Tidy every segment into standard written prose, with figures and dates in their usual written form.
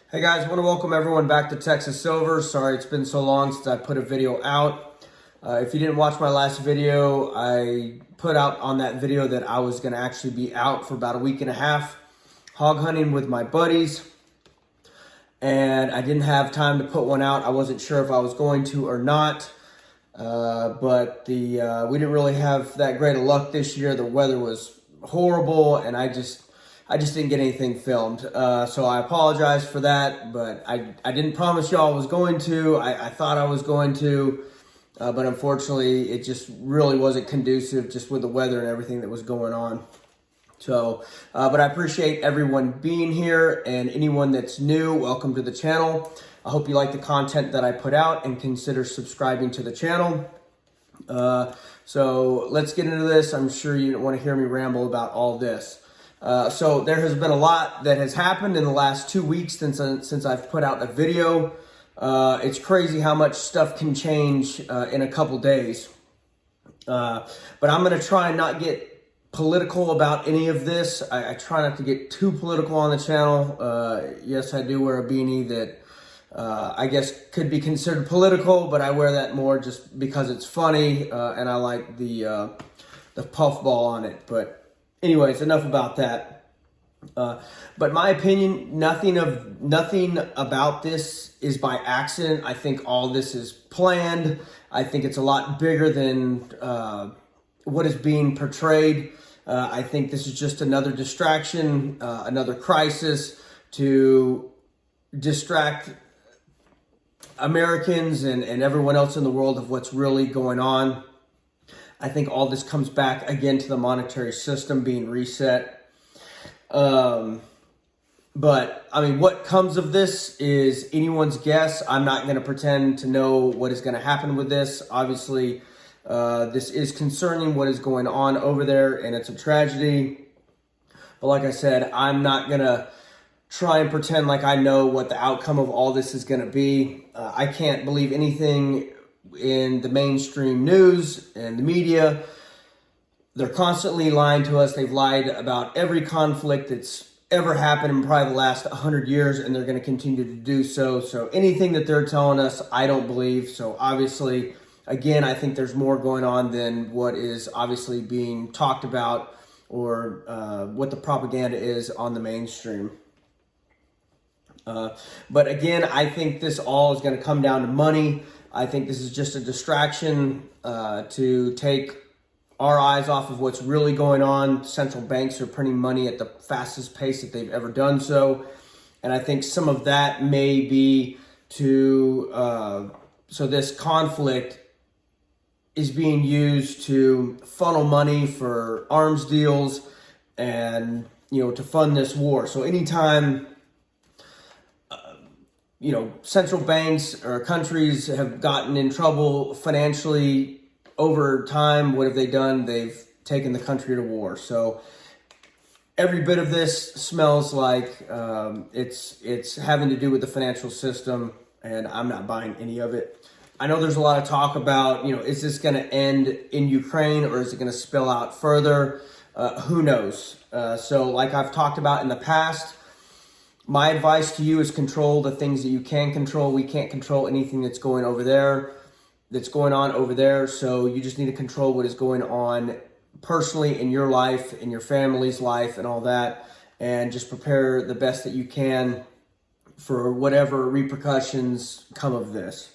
Hey guys, I want to welcome everyone back to Texas Silver. Sorry it's been so long since I put a video out. If you didn't watch my last video, I put out on that video that I was going to actually be out for about a week and a half hog hunting with my buddies. And I didn't have time to put one out. I wasn't sure if I was going to or not. But we didn't really have that great of luck this year. The weather was horrible and I just didn't get anything filmed. So I apologize for that, but I didn't promise y'all I was going to. I thought I was going to, but unfortunately it just really wasn't conducive just with the weather and everything that was going on. So, but I appreciate everyone being here, and anyone that's new, welcome to the channel. I hope you like the content that I put out and consider subscribing to the channel. So let's get into this. I'm sure you don't want to hear me ramble about all this. So there has been a lot that has happened in the last 2 weeks since I've put out a video. It's crazy how much stuff can change in a couple days. But I'm going to try and not get political about any of this. I try not to get too political on the channel. Yes, I do wear a beanie that I guess could be considered political, but I wear that more just because it's funny and I like the puffball on it. But anyways, enough about that. But my opinion, nothing about this is by accident. I think all this is planned. I think it's a lot bigger than what is being portrayed. I think this is just another distraction, another crisis to distract Americans and everyone else in the world of what's really going on. I think all this comes back again to the monetary system being reset. But I mean, what comes of this is anyone's guess. I'm not going to pretend to know what is going to happen with this. Obviously, this is concerning what is going on over there, and it's a tragedy. But like I said, I'm not going to try and pretend like I know what the outcome of all this is going to be. I can't believe anything in the mainstream news and the media. They're constantly lying to us. They've lied about every conflict that's ever happened in probably the last 100 years, and they're going to continue to do so. So anything that they're telling us, I don't believe. So obviously, again, I think there's more going on than what is obviously being talked about or what the propaganda is on the mainstream. But again, I think this all is going to come down to money. I think this is just a distraction to take our eyes off of what's really going on. Central banks are printing money at the fastest pace that they've ever done so. And I think some of that may be to, so this conflict is being used to funnel money for arms deals and, to fund this war. So anytime central banks or countries have gotten in trouble financially over time, what have they done? They've taken the country to war. So every bit of this smells like it's having to do with the financial system, and I'm not buying any of it. I know there's a lot of talk about, is this going to end in Ukraine or is it going to spill out further? Who knows? So like I've talked about in the past, my advice to you is control the things that you can control. We can't control anything that's going on over there. So you just need to control what is going on personally in your life, in your family's life and all that. And just prepare the best that you can for whatever repercussions come of this.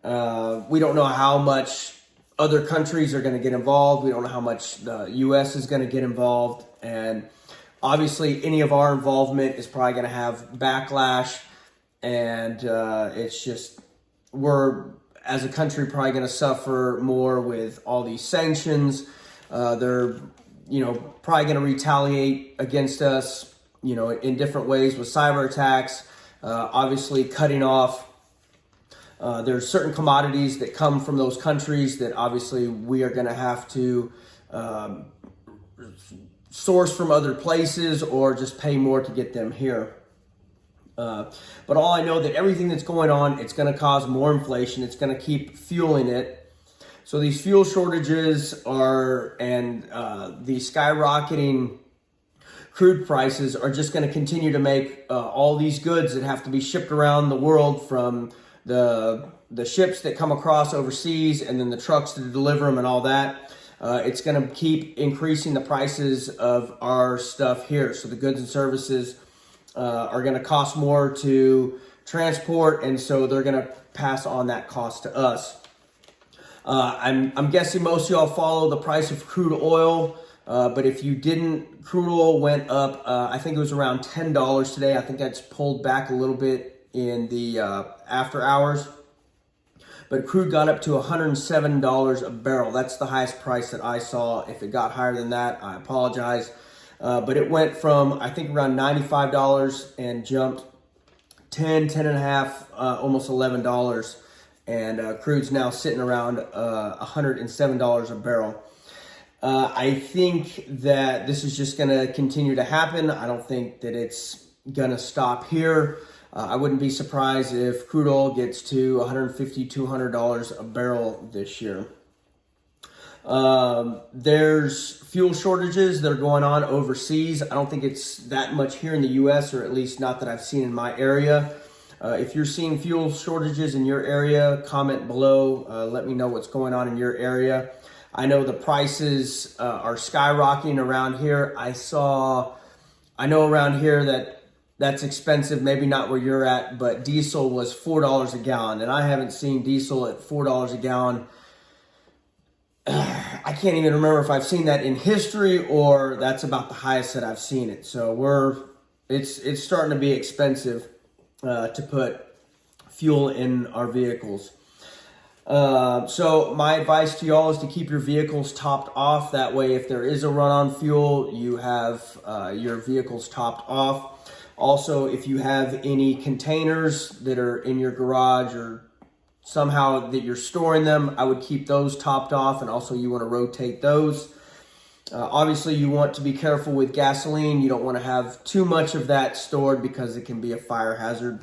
We don't know how much other countries are going to get involved. We don't know how much the U.S. is going to get involved. And obviously, any of our involvement is probably going to have backlash, and it's just, we're, as a country, probably going to suffer more with all these sanctions. They're, probably going to retaliate against us, in different ways with cyber attacks, obviously cutting off. There's certain commodities that come from those countries that obviously we are going to have to source from other places or just pay more to get them here. But all I know that everything that's going on, it's going to cause more inflation. It's going to keep fueling it. So these fuel shortages the skyrocketing crude prices are just going to continue to make all these goods that have to be shipped around the world, from the ships that come across overseas and then the trucks to deliver them and all that. It's going to keep increasing the prices of our stuff here. So the goods and services are going to cost more to transport, and so they're going to pass on that cost to us. I'm guessing most of y'all follow the price of crude oil, but if you didn't, crude oil went up. I think it was around $10 today. I think that's pulled back a little bit in the after hours. But crude got up to $107 a barrel. That's the highest price that I saw. If it got higher than that, I apologize. But it went from, I think, around $95 and jumped 10 and a half, almost $11. And crude's now sitting around $107 a barrel. I think that this is just going to continue to happen. I don't think that it's going to stop here. I wouldn't be surprised if crude oil gets to $150, $200 a barrel this year. There's fuel shortages that are going on overseas. I don't think it's that much here in the U.S., or at least not that I've seen in my area. If you're seeing fuel shortages in your area, comment below. Let me know what's going on in your area. I know the prices are skyrocketing around here. I know around here that's expensive, maybe not where you're at, but diesel was $4 a gallon, and I haven't seen diesel at $4 a gallon. I can't even remember if I've seen that in history, or that's about the highest that I've seen it. So it's starting to be expensive to put fuel in our vehicles. So my advice to y'all is to keep your vehicles topped off. That way, if there is a run on fuel, you have your vehicles topped off. Also, if you have any containers that are in your garage or somehow that you're storing them, I would keep those topped off, and also you want to rotate those. Obviously, you want to be careful with gasoline. You don't want to have too much of that stored because it can be a fire hazard.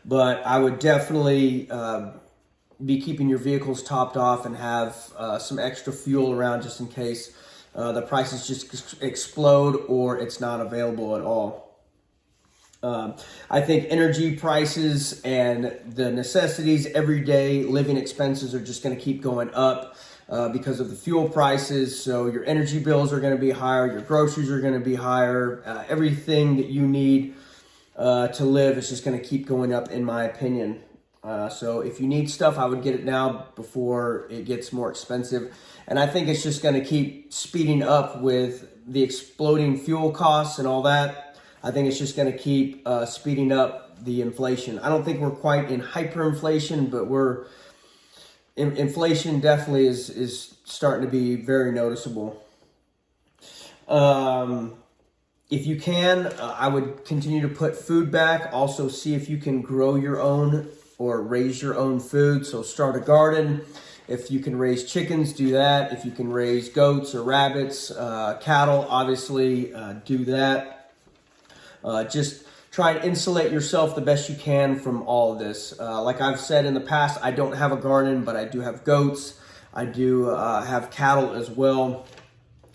But I would definitely be keeping your vehicles topped off and have some extra fuel around just in case the prices just explode or it's not available at all. I think energy prices and the necessities, everyday living expenses are just going to keep going up because of the fuel prices. So your energy bills are going to be higher, your groceries are going to be higher, everything that you need to live is just going to keep going up, in my opinion. So if you need stuff, I would get it now before it gets more expensive. And I think it's just going to keep speeding up with the exploding fuel costs and all that. I think it's just going to keep speeding up the inflation. I don't think we're quite in hyperinflation, but inflation definitely is starting to be very noticeable. If you can, I would continue to put food back. Also, see if you can grow your own or raise your own food. So start a garden. If you can raise chickens, do that. If you can raise goats or rabbits, cattle, obviously do that. Just try and insulate yourself the best you can from all of this. Like I've said in the past, I don't have a garden, but I do have goats. I do have cattle as well.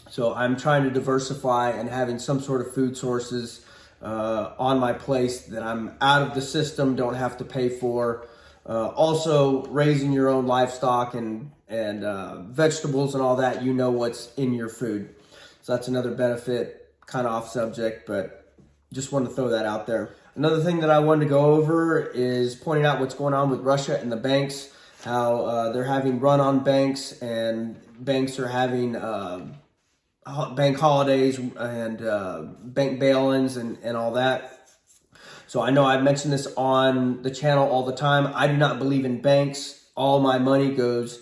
So I'm trying to diversify and having some sort of food sources on my place that I'm out of the system, don't have to pay for. Also, raising your own livestock and vegetables and all that, you know what's in your food. So that's another benefit, kind of off subject, but just wanted to throw that out there. Another thing that I wanted to go over is pointing out what's going on with Russia and the banks, how they're having run on banks, and banks are having bank holidays and bank bail-ins and all that. So I know I've mentioned this on the channel all the time. I do not believe in banks. All my money goes,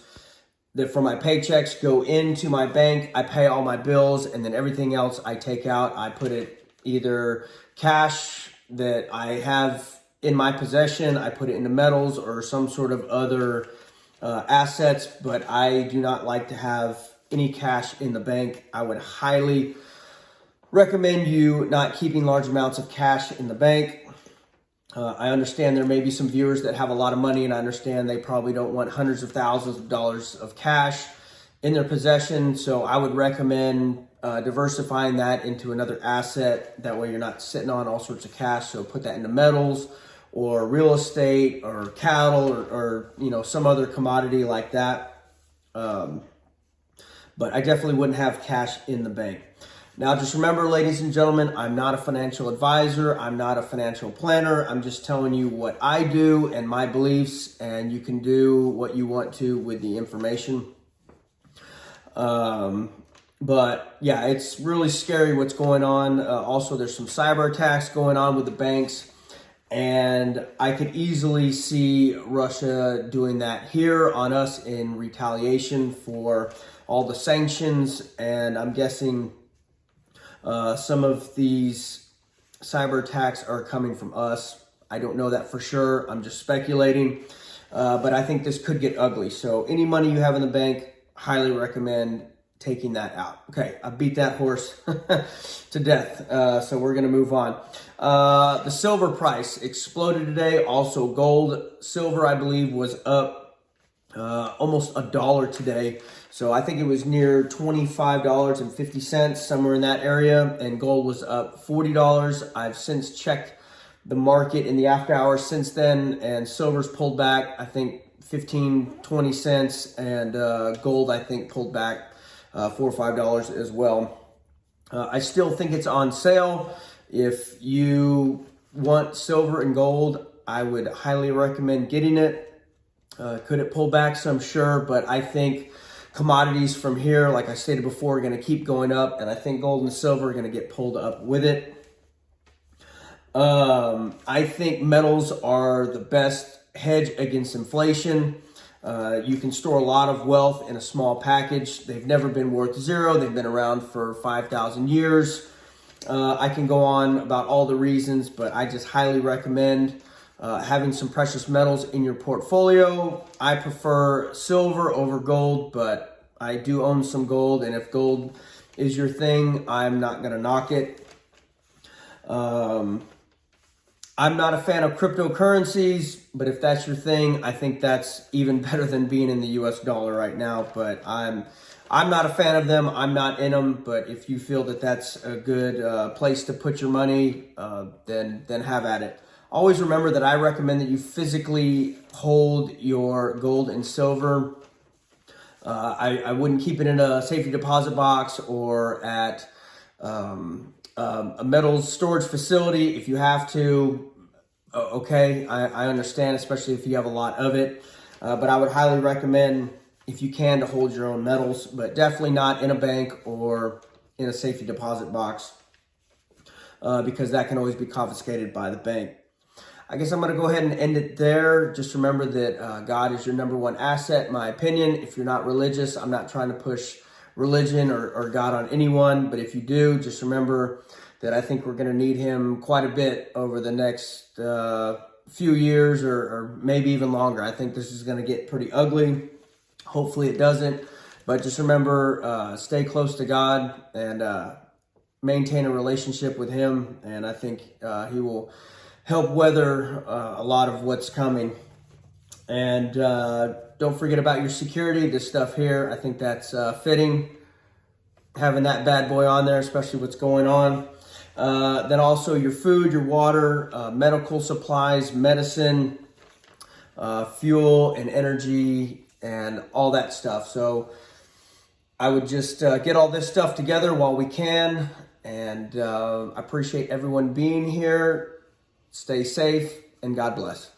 that from my paychecks go into my bank. I pay all my bills, and then everything else I take out. I put it either cash that I have in my possession, I put it into metals or some sort of other assets, but I do not like to have any cash in the bank. I would highly recommend you not keeping large amounts of cash in the bank. I understand there may be some viewers that have a lot of money, and I understand they probably don't want hundreds of thousands of dollars of cash in their possession. So I would recommend diversifying that into another asset. That way you're not sitting on all sorts of cash. So put that into metals or real estate or cattle or some other commodity like that. But I definitely wouldn't have cash in the bank. Now, just remember, ladies and gentlemen, I'm not a financial advisor. I'm not a financial planner. I'm just telling you what I do and my beliefs, and you can do what you want to with the information. But yeah, it's really scary what's going on. Also, there's some cyber attacks going on with the banks, and I could easily see Russia doing that here on us in retaliation for all the sanctions. And I'm guessing some of these cyber attacks are coming from us. I don't know that for sure. I'm just speculating. But I think this could get ugly. So any money you have in the bank, highly recommend taking that out. Okay, I beat that horse to death. So we're going to move on. The silver price exploded today. Also gold. Silver, I believe, was up almost $1 today. So I think it was near $25.50, somewhere in that area. And gold was up $40. I've since checked the market in the after hours since then, and silver's pulled back, I think 15, 20 cents. And gold, I think, pulled back $4 or $5 as well. I still think it's on sale. If you want silver and gold, I would highly recommend getting it. Could it pull back some? Sure, but I think commodities from here, like I stated before, are going to keep going up, and I think gold and silver are going to get pulled up with it. I think metals are the best hedge against inflation. You can store a lot of wealth in a small package. They've never been worth zero. They've been around for 5,000 years. I can go on about all the reasons, but I just highly recommend having some precious metals in your portfolio. I prefer silver over gold, but I do own some gold, and if gold is your thing, I'm not going to knock it. I'm not a fan of cryptocurrencies, but if that's your thing, I think that's even better than being in the US dollar right now. But I'm not a fan of them. I'm not in them. But if you feel that that's a good place to put your money, then have at it. Always remember that I recommend that you physically hold your gold and silver. I wouldn't keep it in a safety deposit box or at a metals storage facility. If you have to, okay, I understand, especially if you have a lot of it. But I would highly recommend, if you can, to hold your own metals, but definitely not in a bank or in a safety deposit box, because that can always be confiscated by the bank. I guess I'm going to go ahead and end it there. Just remember that God is your number one asset, in my opinion. If you're not religious, I'm not trying to push religion or God on anyone. But if you do, just remember that I think we're going to need him quite a bit over the next few years or maybe even longer. I think this is going to get pretty ugly. Hopefully it doesn't. But just remember, stay close to God and maintain a relationship with him. And I think he will help weather a lot of what's coming. And don't forget about your security. This stuff here, I think that's fitting, having that bad boy on there, especially what's going on. Then also your food, your water, medical supplies, medicine, fuel and energy, and all that stuff. So I would just get all this stuff together while we can. And I appreciate everyone being here. Stay safe, and God bless.